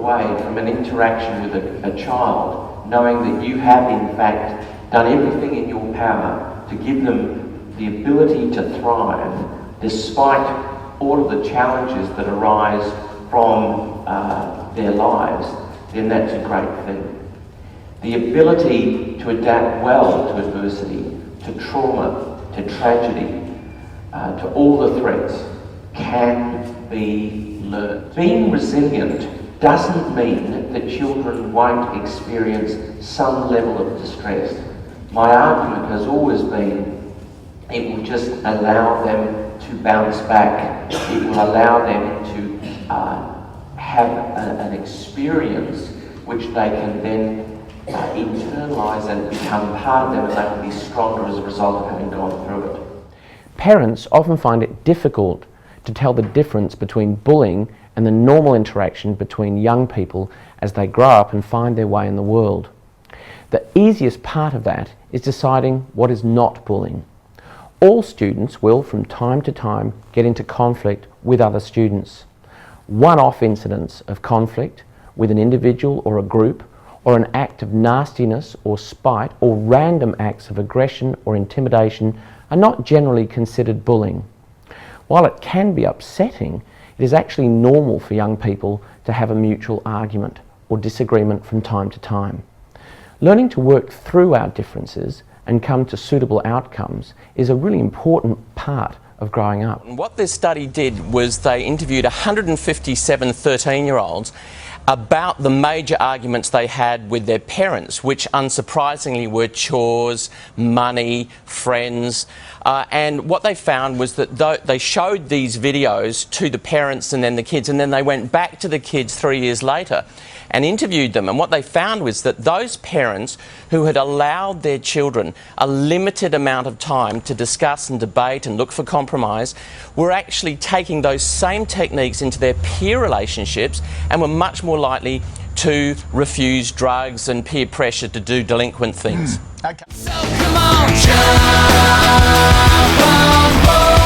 away from an interaction with a child, knowing that you have in fact done everything in your power to give them the ability to thrive despite all of the challenges that arise from their lives, then that's a great thing. The ability to adapt well to adversity, to trauma, to tragedy, to all the threats can be learned. Being resilient doesn't mean that children won't experience some level of distress. My argument has always been it will just allow them to bounce back. It will allow them to have an experience which they can then internalise and become part of them, and they will be stronger as a result of having gone through it. Parents often find it difficult to tell the difference between bullying and the normal interaction between young people as they grow up and find their way in the world. The easiest part of that is deciding what is not bullying. All students will, from time to time, get into conflict with other students. One-off incidents of conflict with an individual or a group, or an act of nastiness or spite, or random acts of aggression or intimidation are not generally considered bullying. While it can be upsetting, it is actually normal for young people to have a mutual argument or disagreement from time to time. Learning to work through our differences and come to suitable outcomes is a really important part of growing up. What this study did was they interviewed 157 13-year-olds about the major arguments they had with their parents, which unsurprisingly were chores, money, friends. And what they found was that they showed these videos to the parents and then the kids, and then they went back to the kids 3 years later and interviewed them. And what they found was that those parents who had allowed their children a limited amount of time to discuss and debate and look for compromise were actually taking those same techniques into their peer relationships and were much more likely to refuse drugs and peer pressure to do delinquent things. Okay. So come on, jump on board.